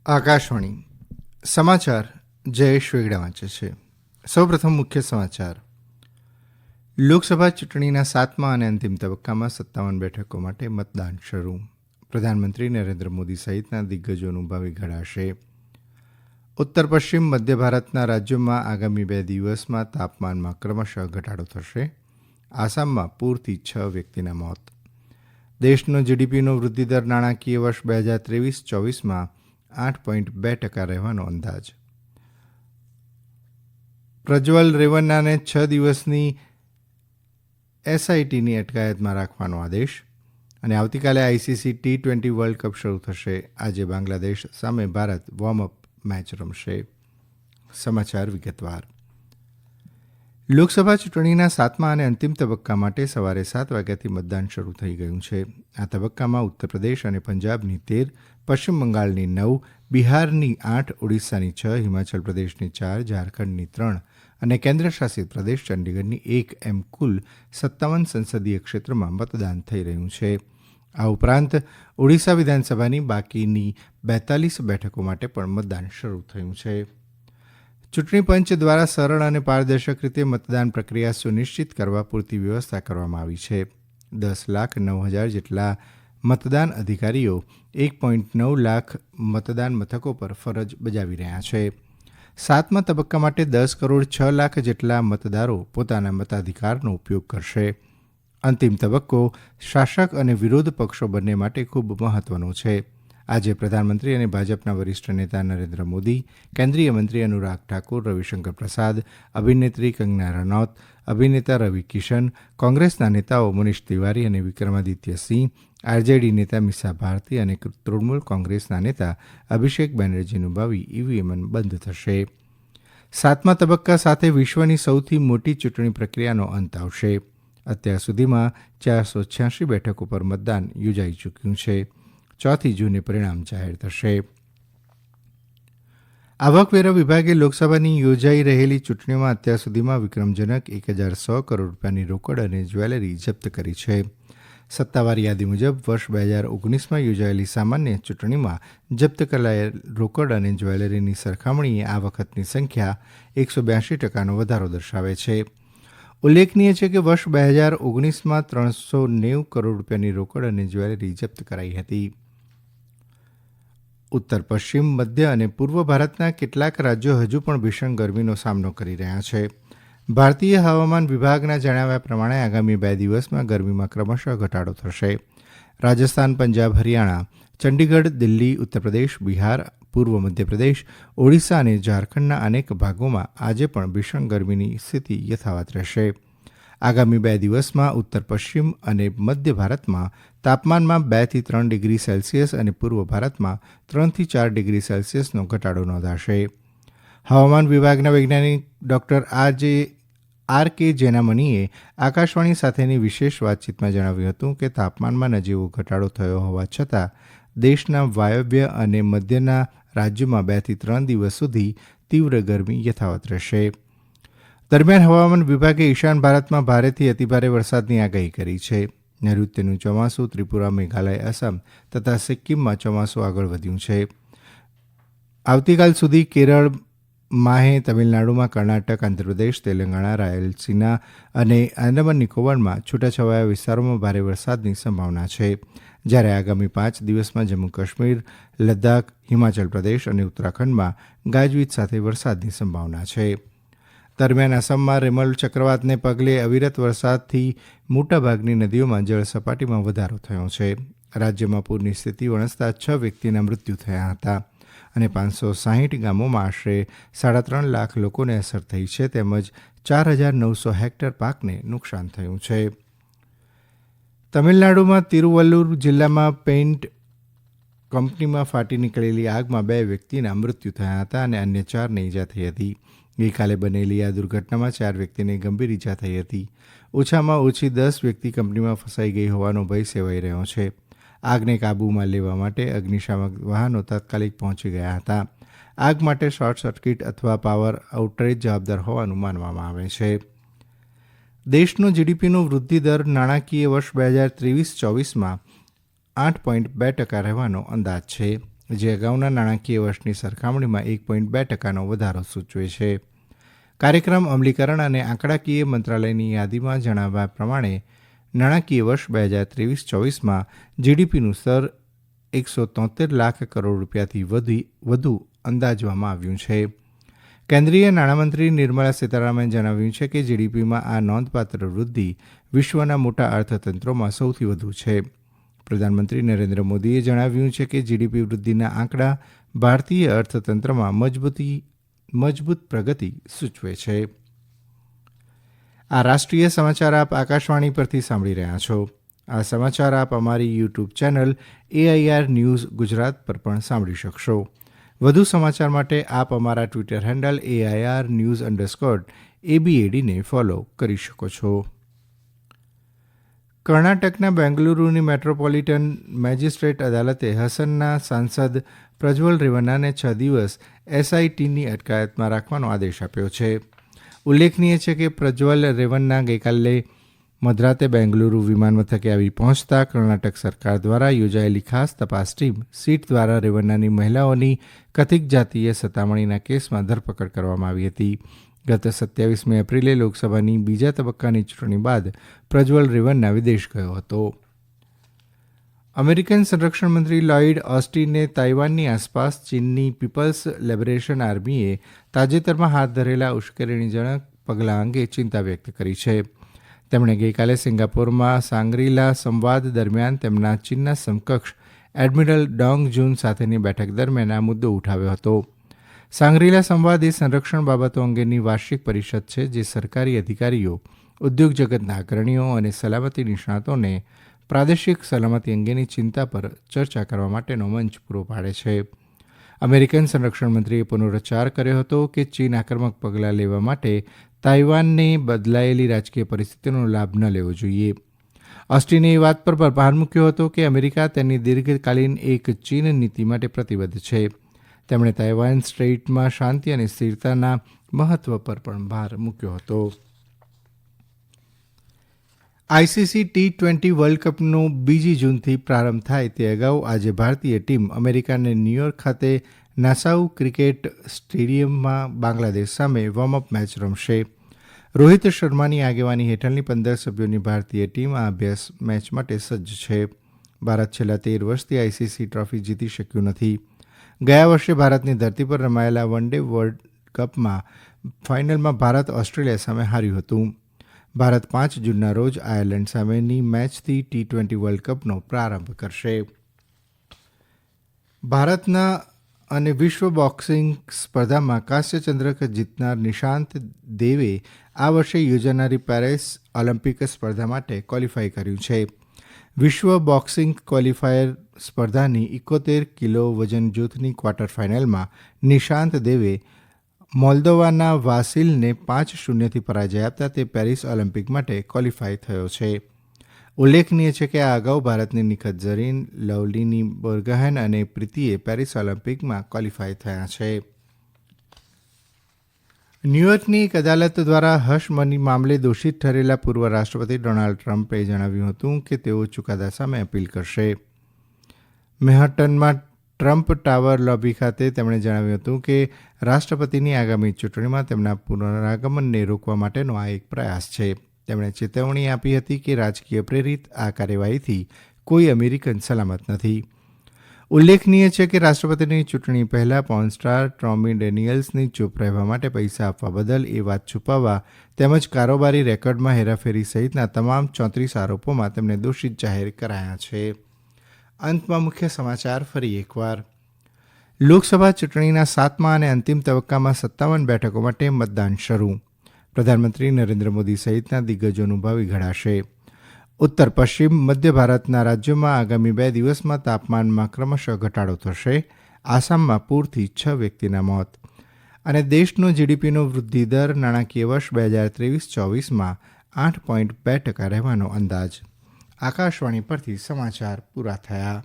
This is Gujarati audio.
આકાશવાણી સમાચાર જયેશ વેગડા વાંચે છે. સૌપ્રથમ મુખ્ય સમાચાર. લોકસભા ચૂંટણીના 7મા અને અંતિમ તબક્કામાં 57 બેઠકો માટે મતદાન શરૂ. પ્રધાનમંત્રી નરેન્દ્ર મોદી સહિતના દિગ્ગજોનું ભાવિ ઘડાશે. ઉત્તર પશ્ચિમ મધ્ય ભારતના રાજ્યોમાં આગામી 2 દિવસમાં તાપમાનમાં ક્રમશઃ ઘટાડો થશે. આસામમાં પૂરથી 6 વ્યક્તિના મોત. દેશનો જીડીપીનો વૃદ્ધિદર નાણાકીય વર્ષ 2023-24માં 8.2% રહેવાનો અંદાજ. પ્રજ્વલ રેવન્નાને 6 દિવસની એસઆઈટીની અટકાયતમાં રાખવાનો આદેશ. અને આવતીકાલે આઈસીસી T20 વર્લ્ડ કપ શરૂ થશે. આજે બાંગ્લાદેશ સામે ભારત વોર્મઅપ મેચ રમશે. સમાચાર વિગતવાર. લોકસભા ચૂંટણીના 7મા અને અંતિમ તબક્કા માટે સવારે 7 વાગ્યાથી મતદાન શરૂ થઈ ગયું છે. આ તબક્કામાં ઉત્તર પ્રદેશ અને પંજાબની 13, પશ્ચિમ બંગાળની 9, બિહારની 8, ઓડિશાની 6, હિમાચલ પ્રદેશની 4, ઝારખંડની 3 અને કેન્દ્રશાસિત પ્રદેશ ચંડીગઢની 1 એમ કુલ 57 સંસદીય ક્ષેત્રમાં મતદાન થઈ રહ્યું છે. આ ઉપરાંત ઓડિશા વિધાનસભાની બાકીની 42 બેઠકો માટે પણ મતદાન શરૂ થયું છે. ચૂંટણી પંચ દ્વારા સરળ અને પારદર્શક રીતે મતદાન પ્રક્રિયા સુનિશ્ચિત કરવા પૂરતી વ્યવસ્થા કરવામાં આવી છે. 10,09,000 જેટલા મતદાન અધિકારીઓ 1.9 લાખ મતદાન મથકો પર ફરજ બજાવી રહ્યા છે. 7મા તબક્કા માટે 10 કરોડ 6 લાખ જેટલા મતદારો પોતાના મતાધિકારનો ઉપયોગ કરશે. અંતિમ તબક્કો શાસક અને વિરોધ પક્ષો બંને માટે ખૂબ મહત્વનો છે. આજે પ્રધાનમંત્રી અને ભાજપના વરિષ્ઠ નેતા નરેન્દ્ર મોદી, કેન્દ્રીય મંત્રી અનુરાગ ઠાકુર, રવિશંકર પ્રસાદ, અભિનેત્રી કંગના રનૌત, અભિનેતા રવિ કિશન, કોંગ્રેસના નેતાઓ મનીષ તિવારી અને વિક્રમાદિત્ય સિંહ, આરજેડી નેતા મિસા ભારતી અને તૃણમૂલ કોંગ્રેસના નેતા અભિષેક બેનર્જીનું ભાવિ ઈવીએમ બંધ થશે. 7મા તબક્કા સાથે વિશ્વની સૌથી મોટી ચૂંટણી પ્રક્રિયાનો અંત આવશે. અત્યાર સુધીમાં 486 બેઠકો પર મતદાન યોજાઈ ચૂક્યું છે. 4 જૂને પરિણામ જાહેર થશે. આવકવેરા વિભાગે લોકસભાની યોજાઈ રહેલી ચૂંટણીઓમાં અત્યાર સુધીમાં વિક્રમજનક 1,100 કરોડ રૂપિયાની રોકડ અને જ્વેલરી જપ્ત કરી છે. સત્તાવાર યાદી મુજબ વર્ષ 2019માં યોજાયેલી સામાન્ય ચૂંટણીમાં જપ્ત કરાયેલ રોકડ અને જ્વેલરીની સરખામણીએ આ વખતની સંખ્યા 182%નો વધારો દર્શાવે છે. ઉલ્લેખનીય છે કે વર્ષ 2019માં 390 કરોડ રૂપિયાની રોકડ અને જ્વેલરી જપ્ત કરાઈ હતી. ઉત્તર પશ્ચિમ, મધ્ય અને પૂર્વ ભારતના કેટલાક રાજ્યો હજુ પણ ભીષણ ગરમીનો સામનો કરી રહ્યા છે. ભારતીય હવામાન વિભાગના જણાવ્યા પ્રમાણે આગામી 2 દિવસમાં ગરમીમાં ક્રમશઃ ઘટાડો થશે. રાજસ્થાન, પંજાબ, હરિયાણા, ચંડીગઢ, દિલ્હી, ઉત્તરપ્રદેશ, બિહાર, પૂર્વ મધ્યપ્રદેશ, ઓડિશા અને ઝારખંડના અનેક ભાગોમાં આજે પણ ભીષણ ગરમીની સ્થિતિ યથાવત રહેશે. આગામી 2 દિવસમાં ઉત્તર પશ્ચિમ અને મધ્ય ભારતમાં તાપમાનમાં 2 થી 3 ડિગ્રી સેલ્સિયસ અને પૂર્વ ભારતમાં 3 થી 4 ડિગ્રી સેલ્સિયસનો ઘટાડો નોંધાશે. હવામાન વિભાગના વૈજ્ઞાનિક ડોક્ટર આર કે જેનામનીએ આકાશવાણી સાથેની વિશેષ વાતચીતમાં જણાવ્યું હતું કે તાપમાનમાં નજીવો ઘટાડો થયો હોવા છતાં દેશના વાયવ્ય અને મધ્યના રાજ્યોમાં 2 થી 3 દિવસ સુધી તીવ્ર ગરમી યથાવત રહેશે. દરમિયાન હવામાન વિભાગે ઈશાન ભારતમાં ભારેથી અતિભારે વરસાદની આગાહી કરી છે. નૈઋત્યનું ચોમાસું ત્રિપુરા, મેઘાલય, અસમ તથા સિક્કિમમાં ચોમાસું આગળ વધ્યું છે. આવતીકાલ સુધી કેરળ, માહે, તમિલનાડુમાં, કર્ણાટક, આંધ્રપ્રદેશ, તેલંગાણા, રાયલસીના અને આંદામાન નિકોબારમાં છૂટાછવાયા વિસ્તારોમાં ભારે વરસાદની સંભાવના છે. જ્યારે આગામી 5 દિવસમાં જમ્મુ કાશ્મીર, લદ્દાખ, હિમાચલ પ્રદેશ અને ઉત્તરાખંડમાં ગાજવીજ સાથે વરસાદની સંભાવના છે. દરમિયાન આસામમાં રેમલ ચક્રવાતને પગલે અવિરત વરસાદથી મોટાભાગની નદીઓમાં જળસપાટીમાં વધારો થયો છે. રાજ્યમાં પૂરની સ્થિતિ વણસતા 6 વ્યક્તિના મૃત્યુ થયા હતા અને 560 ગામોમાં આશરે 3.5 લાખ લોકોને અસર થઈ છે. તેમજ 4,900 હેક્ટર પાકને નુકસાન થયું છે. તમિલનાડુમાં તિરુવલ્લુર જિલ્લામાં પેઇન્ટ કંપનીમાં ફાટી નીકળેલી આગમાં 2 વ્યક્તિના મૃત્યુ થયા હતા અને અન્ય 4ને ઈજા થઈ હતી. ગઈકાલે બનેલી આ દુર્ઘટનામાં 4 વ્યક્તિને ગંભીર ઈજા થઈ હતી. ઓછામાં ઓછી 10 વ્યક્તિ કંપનીમાં ફસાઈ ગઈ હોવાનો ભય સેવાઈ રહ્યો છે. આગને કાબૂમાં લેવા માટે અગ્નિશામક વાહનો તાત્કાલિક પહોંચી ગયા હતા. આગ માટે શોર્ટ સર્કિટ અથવા પાવર આઉટેજ જવાબદાર હોવાનું માનવામાં આવે છે. દેશનો જીડીપીનો વૃદ્ધિદર નાણાકીય વર્ષ 2023-24માં 8.2% રહેવાનો અંદાજ છે. જે અગાઉના નાણાકીય વર્ષની સરખામણીમાં 1.2%નો વધારો સૂચવે છે. કાર્યક્રમ અમલીકરણ અને આંકડાકીય મંત્રાલયની યાદીમાં જણાવ્યા પ્રમાણે નાણાકીય વર્ષ 2023-24માં જીડીપીનું સ્તર 173 લાખ કરોડ રૂપિયાથી વધુ અંદાજવામાં આવ્યું છે. કેન્દ્રીય નાણામંત્રી નિર્મલા સીતારામણે જણાવ્યું છે કે જીડીપીમાં આ નોંધપાત્ર વૃદ્ધિ વિશ્વના મોટા અર્થતંત્રોમાં સૌથી વધુ છે. પ્રધાનમંત્રી નરેન્દ્ર મોદીએ જણાવ્યું છે કે જીડીપી વૃદ્ધિના આંકડા ભારતીય અર્થતંત્રમાં મજબૂત પ્રગતિ સૂચવે છે. આ રાષ્ટ્રીય સમાચાર આપ આકાશવાણી પરથી સાંભળી રહ્યા છો. આ સમાચાર આપ અમારી YouTube channel AIR news Gujarat પર પણ સાંભળી શકશો. વધુ સમાચાર માટે આપ અમારા ટ્વિટર હેન્ડલ AIR_news_ABADને ફોલો કરી શકો છો. કર્ણાટકના બેંગલુરુની મેટ્રોપોલિટન મેજિસ્ટ્રેટ અદાલતે હસનના સાંસદ પ્રજ્વલ રેવન્નાને 6 દિવસ SITની અટકાયતમાં રાખવાનો આદેશ આપ્યો છે. ઉલ્લેખનીય છે કે પ્રજ્વલ રેવન્ના ગઈકાલે મધરાતે બેંગલુરુ વિમાનમથકે આવી પહોંચતા કર્ણાટક સરકાર દ્વારા યોજાયેલી ખાસ તપાસ ટીમ સીટ દ્વારા રેવન્નાની મહિલાઓની કથિત જાતીય સતામણીના કેસમાં ધરપકડ કરવામાં આવી હતી. ગત 27 એપ્રિલે લોકસભાની બીજા તબક્કાની ચૂંટણી બાદ પ્રજ્વલ રેવન્ના વિદેશ ગયો હતો. અમેરિકન સંરક્ષણ મંત્રી લોઇડ ઓસ્ટિને તાઇવાનની આસપાસ ચીનની પીપલ્સ લિબરેશન આર્મીએ તાજેતરમાં હાથ ધરેલા ઉશ્કેરણીજનક પગલાં અંગે ચિંતા વ્યક્ત કરી છે. તેમણે ગઈકાલે સિંગાપોરમાં સાંગ્રીલા સંવાદ દરમિયાન તેમના ચીનના સમકક્ષ એડમિરલ ડોંગ જૂન સાથેની બેઠક દરમિયાન આ મુદ્દો ઉઠાવ્યો હતો. સાંગ્રીલા સંવાદ એ સંરક્ષણ બાબતો અંગેની વાર્ષિક પરિષદ છે જે સરકારી અધિકારીઓ, ઉદ્યોગ જગતના અગ્રણીઓ અને સલામતી નિષ્ણાતોને પ્રાદેશિક સલામતી અંગેની ચિંતા પર ચર્ચા કરવા માટેનો મંચ પૂરો પાડે છે. અમેરિકન સંરક્ષણ મંત્રીએ પુનરોચ્ચાર કર્યો હતો કે ચીન આક્રમક પગલાં લેવા માટે તાઇવાનને બદલાયેલી રાજકીય પરિસ્થિતિનો લાભ ન લેવો જોઈએ. ઓસ્ટિને એ વાત પર ભાર મૂક્યો હતો કે અમેરિકા તેની દીર્ઘકાલીન એક ચીન નીતિ માટે પ્રતિબદ્ધ છે. તેમણે તાઇવાન સ્ટ્રેઇટમાં શાંતિ અને સ્થિરતાના મહત્વ પર પણ ભાર મૂક્યો હતો. ICC T20 વર્લ્ડ કપનો 2 જૂનથી પ્રારંભ થાય તે અગાઉ આજે ભારતીય ટીમ અમેરિકાને ન્યૂયોર્ક ખાતે નાસાઉ ક્રિકેટ સ્ટેડિયમમાં બાંગ્લાદેશ સામે વોર્મઅપ મેચ રમશે. રોહિત શર્માની આગેવાની હેઠળની 15 સભ્યોની ભારતીય ટીમ આ અભ્યાસ મેચ માટે સજ્જ છે. ભારત છેલ્લા 13 વર્ષથી ICC ટ્રોફી જીતી શક્યું નથી. ગયા વર્ષે ભારતની ધરતી પર રમાયેલા વન ડે વર્લ્ડ કપમાં ફાઇનલમાં ભારત ઓસ્ટ્રેલિયા સામે હાર્યું હતું. ભારત 5 જૂનના રોજ આયર્લેન્ડ સામેની મેચથી T20 વર્લ્ડ કપનો પ્રારંભ કરશે. ભારતના અને વિશ્વ બોક્સિંગ સ્પર્ધામાં કાંસ્ય ચંદ્રક જીતનાર નિશાંત દેવે આ વર્ષે યોજાનારી પેરિસ ઓલિમ્પિક સ્પર્ધા માટે ક્વોલિફાય કર્યું છે. વિશ્વ બોક્સિંગ ક્વોલિફાયર સ્પર્ધાની 71 કિલો વજન જૂથની ક્વાર્ટર ફાઇનલમાં નિશાંત દેવે મોલ્દોવાના વાસિલને 5-0થી પરાજય આપતા તે પેરિસ ઓલિમ્પિક માટે ક્વોલિફાય થયો છે. ઉલ્લેખનીય છે કે આ અગાઉ ભારતની નિખત ઝરીન, લવલીની બોર્ગહેન અને પ્રીતિએ પેરિસ ઓલિમ્પિકમાં ક્વોલિફાય થયા છે. ન્યૂયોર્કની એક અદાલત દ્વારા હશ મની મામલે દોષિત ઠરેલા પૂર્વ રાષ્ટ્રપતિ ડોનાલ્ડ ટ્રમ્પે જણાવ્યું હતું કે તેઓ ચુકાદા સામે અપીલ કરશે. મેહટનમાં ટ્રમ્પ ટાવર લોબી ખાતે તેમણે જણાવ્યું હતું કે રાષ્ટ્રપતિની આગામી ચૂંટણીમાં તેમના પુનરાગમનને રોકવા માટેનો આ એક પ્રયાસ છે. તેમણે ચેતવણી આપી હતી કે રાજકીય પ્રેરિત આ કાર્યવાહીથી કોઈ અમેરિકન સલામત નથી. ઉલ્લેખનીય છે કે રાષ્ટ્રપતિની ચૂંટણી પહેલા પોર્ન સ્ટાર ટોમી ડેનિયલ્સની ચૂપ રહેવા માટે પૈસા આપવા બદલ એ વાત છુપાવવા તેમજ કારોબારી રેકોર્ડમાં હેરાફેરી સહિતના તમામ 34 આરોપોમાં તેમને દોષિત જાહેર કરાયા છે. અંતમાં મુખ્ય સમાચાર ફરી એકવાર. લોકસભા ચૂંટણીના 7મા અને અંતિમ તબક્કામાં 57 બેઠકો માટે મતદાન શરૂ. પ્રધાનમંત્રી નરેન્દ્ર મોદી સહિતના દિગ્ગજોનું ભાવિ ઘડાશે. ઉત્તર પશ્ચિમ મધ્ય ભારતના રાજ્યોમાં આગામી 2 દિવસમાં તાપમાનમાં ક્રમશઃ ઘટાડો થશે. આસામમાં પૂરથી 6 વ્યક્તિના મોત. અને દેશનો જીડીપીનો વૃદ્ધિદર નાણાકીય વર્ષ 2023-24માં 8.2% રહેવાનો અંદાજ. આકાશવાણી પરથી સમાચાર પૂરા થયા.